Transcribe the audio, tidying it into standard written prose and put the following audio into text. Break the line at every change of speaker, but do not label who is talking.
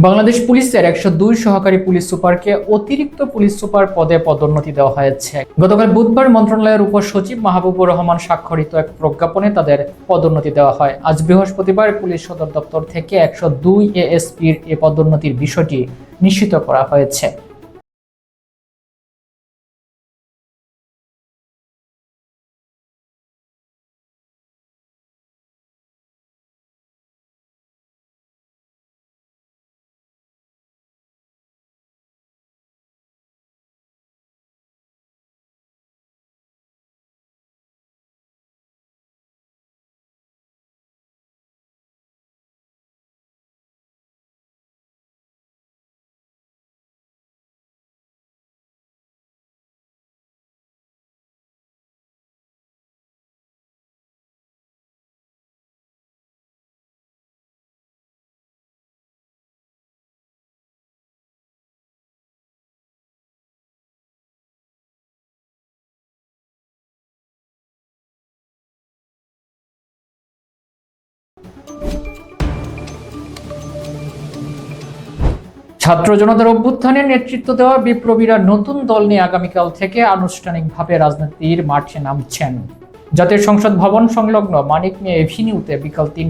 বাংলাদেশ পুলিশের 102 সহকারী পুলিশ সুপারকে অতিরিক্ত পুলিশ সুপার পদে পদোন্নতি দেওয়া হয়েছে। গতকাল বুধবার মন্ত্রণালয়ের উপসচিব মাহবুবুর রহমান স্বাক্ষরিত এক প্রজ্ঞাপনে তাদের পদোন্নতি দেওয়া হয়। আজ বৃহস্পতিবার পুলিশ সদর দপ্তর থেকে 102 এএসপির এ পদোন্নতির বিষয়টি নিশ্চিত করা হয়েছে। ছাত্র জনতার অভ্যুত্থানের নেতৃত্ব দেওয়া বিপ্লবীরা নতুন দল নিয়ে আগামীকাল থেকে আনুষ্ঠানিকভাবে রাজনীতির মাঠে নামছেন। জাতীয় সংসদ ভবন সংলগ্ন মানিক মিয়া এভিনিউতে বিকাল 3